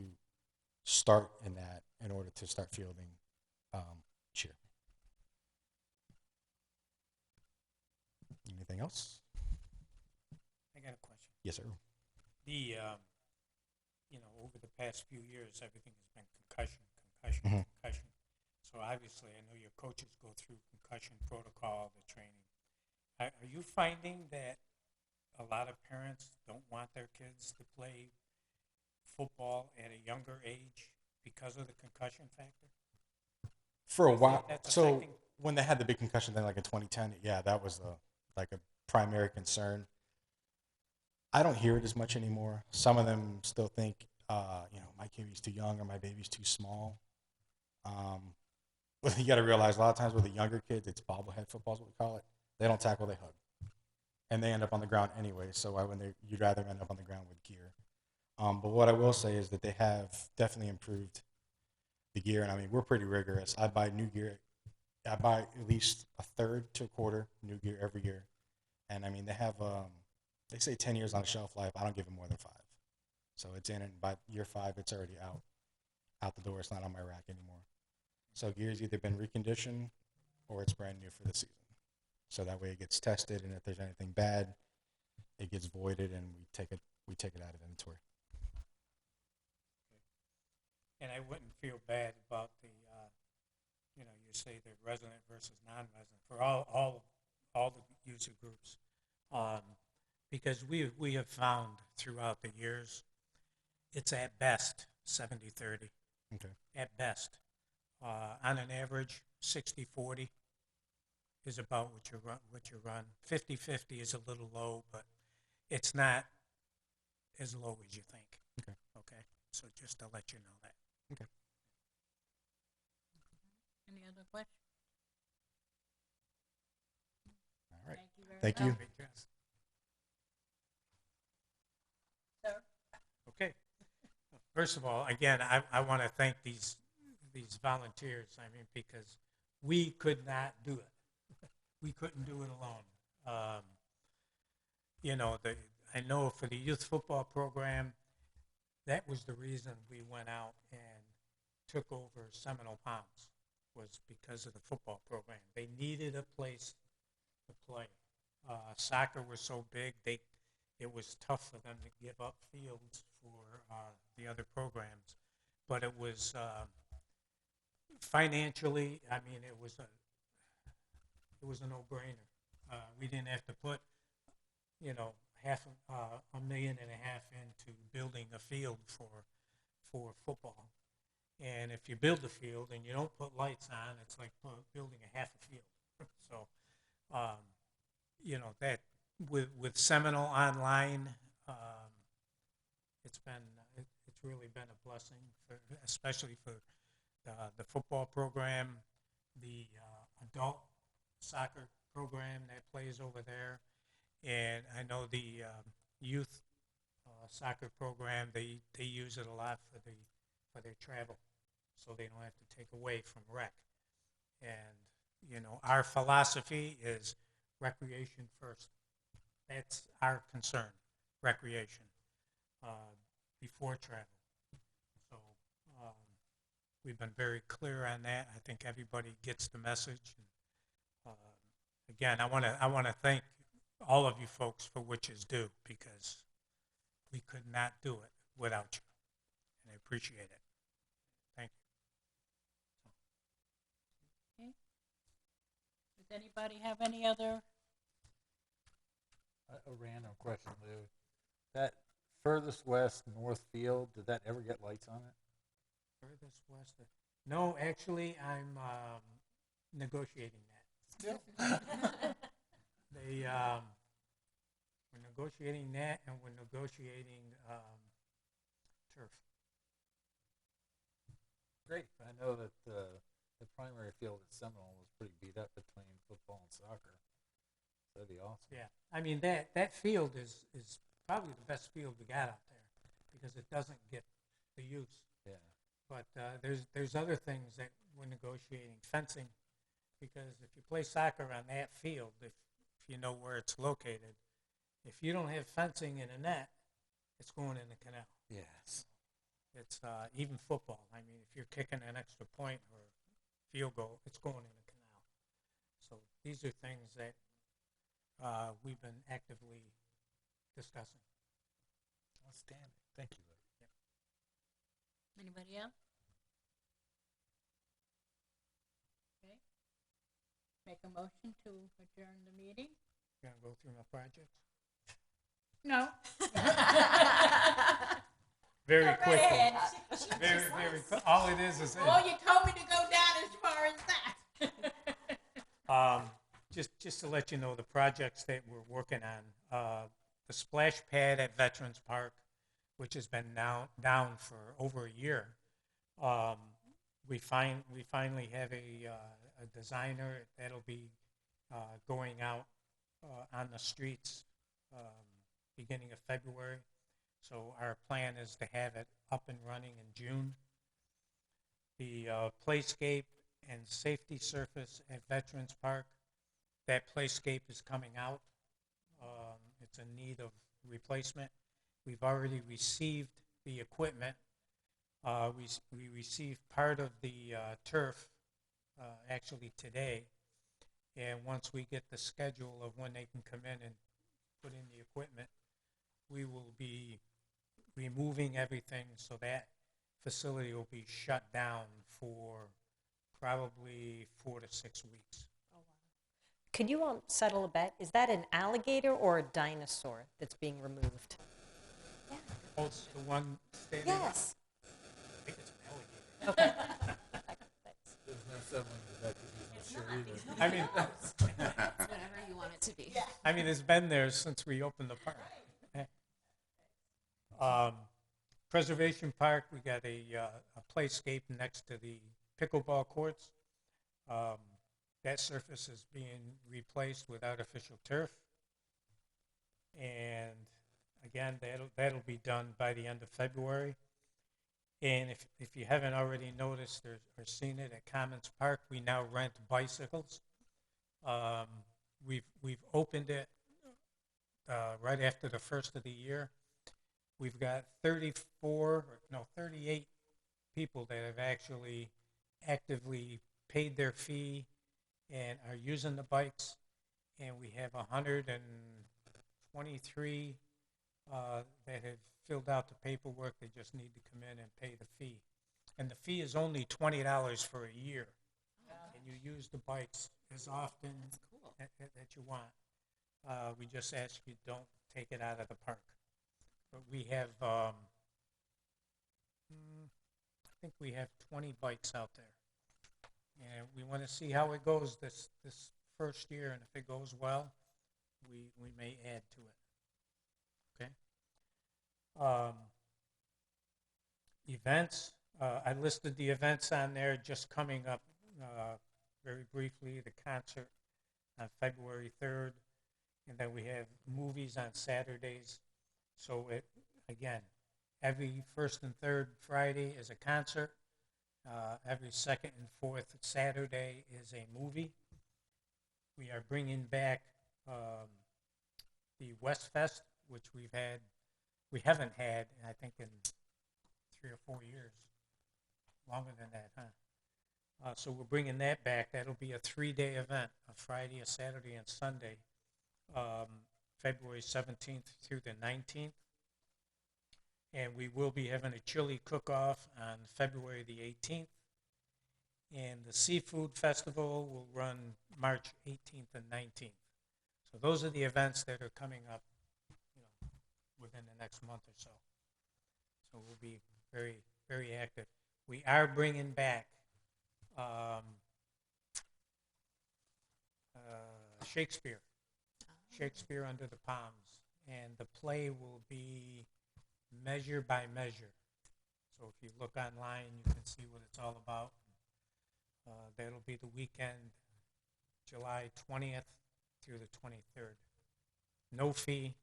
L: start in that in order to start fielding cheer. Anything else?
E: I got a question.
L: Yes, sir.
E: The, over the past few years, everything has been concussion. So obviously, I know your coaches go through concussion protocol, the training. Are you finding that a lot of parents don't want their kids to play football at a younger age because of the concussion factor?
L: For a
E: You think
L: while.
E: that's
L: So
E: affecting-
L: when they had the big concussion thing, like in 2010, yeah, that was a primary concern. I don't hear it as much anymore. Some of them still think, my baby's too young or my baby's too small. But you got to realize a lot of times with the younger kids, it's bobblehead football is what we call it. They don't tackle, they hug. And they end up on the ground anyway, so you'd rather end up on the ground with gear. But what I will say is that they have definitely improved the gear, and we're pretty rigorous. I buy new gear. I buy at least a third to a quarter new gear every year. And they have, they say 10 years on the shelf life. I don't give it more than 5. So it's in, and by year 5, it's already out the door. It's not on my rack anymore. So gear's either been reconditioned or it's brand new for the season. So that way it gets tested, and if there's anything bad, it gets voided, and we take it out of inventory.
E: And I wouldn't feel bad about the, you say the resident versus non-resident for all the user groups, because we have found throughout the years, it's at best 70-30.
L: Okay.
E: At best, on an average, 60-40 is about what you run. 50-50 is a little low, but it's not as low as you think.
L: Okay.
E: Okay. So just to let you know that.
L: Okay.
B: Any other questions?
L: All right.
B: Thank you very
L: Thank
B: much.
L: you.
B: Sir?
E: Okay. First of all, again, I want to thank these volunteers. Because we could not do it. We couldn't do it alone. I know for the youth football program, that was the reason we went out and took over Seminole Palms, was because of the football program. They needed a place to play. Soccer was so big, it was tough for them to give up fields for the other programs. But it was financially, it was a no-brainer. We didn't have to put, $500,000 into building a field for football. And if you build a field and you don't put lights on, it's like building a half a field. So, that with Seminole Online, it's really been a blessing, especially for the football program, the adult soccer program that plays over there, and I know the youth soccer program. They use it a lot for their travel, so they don't have to take away from rec. And our philosophy is recreation first. That's our concern, recreation before travel. So we've been very clear on that. I think everybody gets the message. Again, I want to thank all of you folks for what you do, because we could not do it without you, and I appreciate it. Thank you.
B: Okay. anybody have any other?
M: A random question, Lou. That furthest west north field, did that ever get lights on it?
E: Furthest west. No, actually, I'm negotiating that. They, we're negotiating that, and we're negotiating turf.
M: Great. I know that the primary field at Seminole was pretty beat up between football and soccer. That'd be awesome.
E: Yeah, I mean, that field is probably the best field we got out there because it doesn't get the use.
M: Yeah.
E: But there's other things that we're negotiating, fencing, because if you play soccer on that field, if you know where it's located, if you don't have fencing in a net, it's going in the canal.
M: Yes.
E: It's even football. I mean, if you're kicking an extra point or field goal, it's going in the canal. So these are things that we've been actively discussing.
M: Outstanding. Thank you, Lou.
B: Anybody else? Okay. Make a motion to adjourn the meeting?
E: Gonna go through my projects
B: No.
E: very
B: Go
E: quickly.
B: ahead.
E: Very. All it is.
B: Oh, you told me to go down as far as that.
E: Just to let you know the projects that we're working on. The splash pad at Veterans Park, which has been down for over a year. We finally have a designer that'll be going out on the streets beginning of February. So our plan is to have it up and running in June. The playscape and safety surface at Veterans Park, that playscape is coming out. It's in need of replacement. We've already received the equipment. We received part of the turf actually today. And once we get the schedule of when they can come in and put in the equipment, we will be removing everything so that facility will be shut down for probably 4 to 6 weeks.
F: Could you settle a bet? Is that an alligator or a dinosaur that's being removed?
E: Oh, it's the one standing
F: Yes.
E: I think it's an alligator.
F: Okay.
M: There's no settling to that because he's not sure either.
E: I mean,
G: Whatever you want it to be.
E: I mean, it's been there since we opened the park. Preservation Park, we got a playscape next to the pickleball courts. That surface is being replaced with artificial turf. And again, that'll be done by the end of February. And if you haven't already noticed or seen it at Commons Park, we now rent bicycles. We've opened it right after the first of the year. We've got 38 people that have actually actively paid their fee and are using the bikes. And we have 123 that have filled out the paperwork. They just need to come in and pay the fee. And the fee is only $20 for a year. And you use the bikes as often that you want. We just ask you don't take it out of the park. But we have, I think we have 20 bikes out there. And we want to see how it goes this first year, and if it goes well, we may add to it. Okay. Events. I listed the events on there just coming up very briefly. The concert on February 3rd, and then we have movies on Saturdays. So again, every first and third Friday is a concert. Every second and fourth Saturday is a movie. We are bringing back the West Fest, which we haven't had, I think, in 3 or 4 years. Longer than that, huh? So we're bringing that back. That'll be a 3-day event, a Friday, a Saturday, and Sunday, February 17th through the 19th. And we will be having a chili cook-off on February the 18th. And the Seafood Festival will run March 18th and 19th. So those are the events that are coming up, within the next month or so. So we'll be very, very active. We are bringing back Shakespeare Under the Palms, and the play will be Measure by Measure. So if you look online, you can see what it's all about. That'll be the weekend, July 20th through the 23rd. No fee.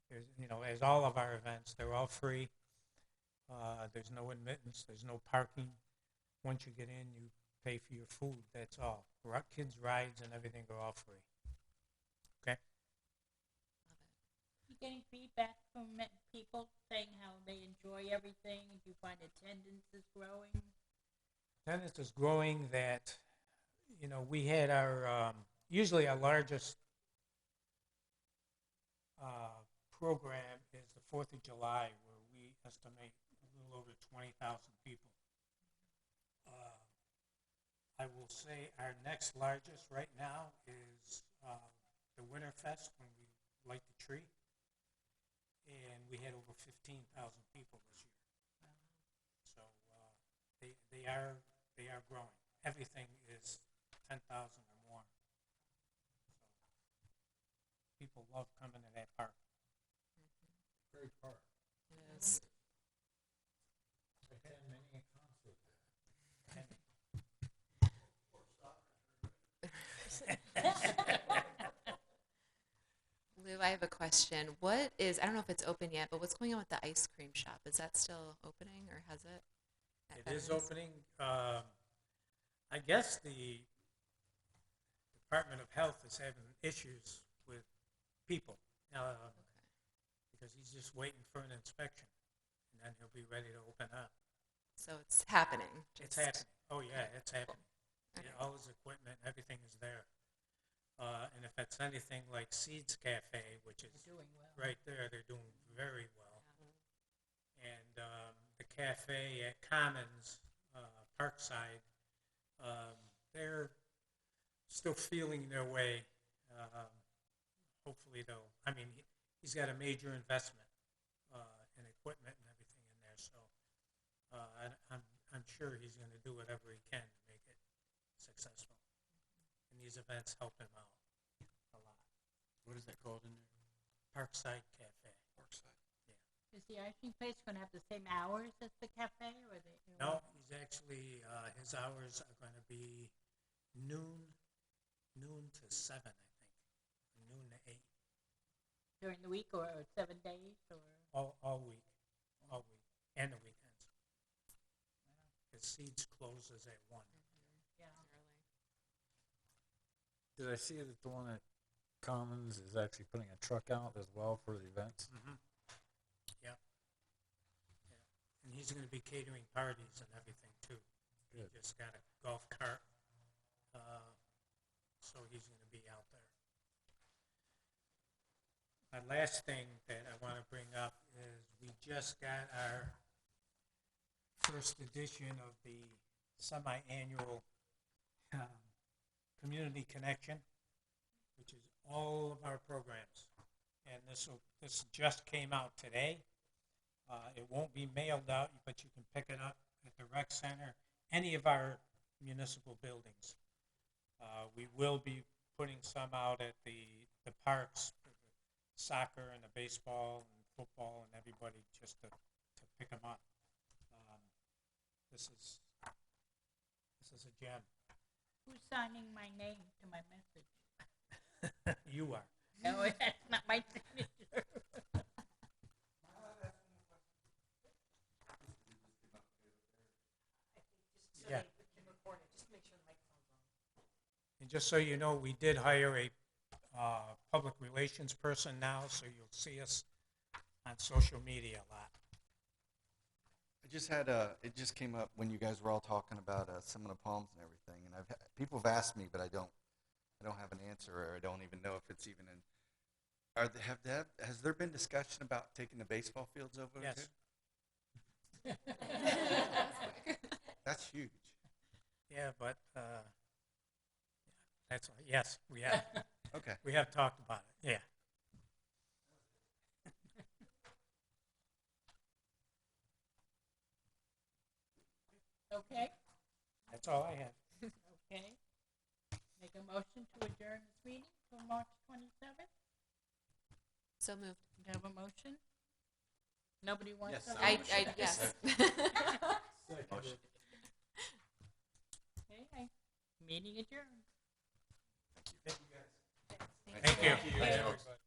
E: There's, as all of our events, they're all free. There's no admittance. There's no parking. Once you get in, you pay for your food. That's all. Kids' rides and everything are all free. Okay?
B: You getting feedback from people saying how they enjoy everything? Do you find attendance is growing?
E: Attendance is growing. That, we had our, usually our largest program is the 4th of July, where we estimate a little over 20,000 people. I will say our next largest right now is the Winterfest, when we light the tree, and we had over 15,000 people this year. So they are growing. Everything is 10,000 or more. So people love coming to that park.
M: Great park.
G: Yes. Lou, I have a question. What is, I don't know if it's open yet, but what's going on with the ice cream shop? Is that still opening, or has it?
E: It is opening. I guess the Department of Health is having issues with people, because he's just waiting for an inspection, and then he'll be ready to open up.
G: So it's happening.
E: It's happening. Oh yeah, it's happening. Yeah, all his equipment, everything is there. And if it's anything like Seeds Cafe, which is
B: They're doing well.
E: right there, they're doing very well. And the cafe at Commons, Parkside, they're still feeling their way. Hopefully they'll, he's got a major investment in equipment and everything in there, so I'm sure he's going to do whatever he can to make it successful. And these events help him out a lot.
D: What is that called in there?
E: Parkside Cafe.
D: Parkside.
B: Is the ice cream place going to have the same hours as the cafe, or they?
E: No, he's actually, his hours are going to be noon to 7, I think. Noon to 8.
B: During the week, or 7 days, or?
E: All week, and the weekends. His Seeds closes at 1.
B: Yeah.
M: Did I see that the one at Commons is actually putting a truck out as well for the events?
E: Mm-hmm. Yeah. And he's going to be catering parties and everything too.
M: Good.
E: He just got a golf cart, so he's going to be out there. My last thing that I want to bring up is we just got our first edition of the semi-annual Community Connection, which is all of our programs. And this just came out today. It won't be mailed out, but you can pick it up at the rec center, any of our municipal buildings. We will be putting some out at the parks, for the soccer and the baseball and football and everybody, just to pick them up. This is a gem.
B: Who's signing my name to my message?
E: You are.
B: No, that's not my signature.
E: Yeah. And just so you know, we did hire a public relations person now, so you'll see us on social media a lot.
J: I just had it just came up when you guys were all talking about Seminole Palms and everything, and people have asked me, but I don't have an answer, or I don't even know if it's even in. Has there been discussion about taking the baseball fields over
E: Yes.
J: too? That's huge.
E: Yeah, but, that's, yes, we have.
J: Okay.
E: We have talked about it, yeah.
B: Okay,
E: That's all I have.
B: okay. Make a motion to adjourn this meeting till March 27th.
G: So moved.
B: Do you have a motion? Nobody wants
D: Yes,
B: to?
G: Yes.
D: Motion.
B: Okay, meeting adjourned.
E: Thank you.
B: Thank you.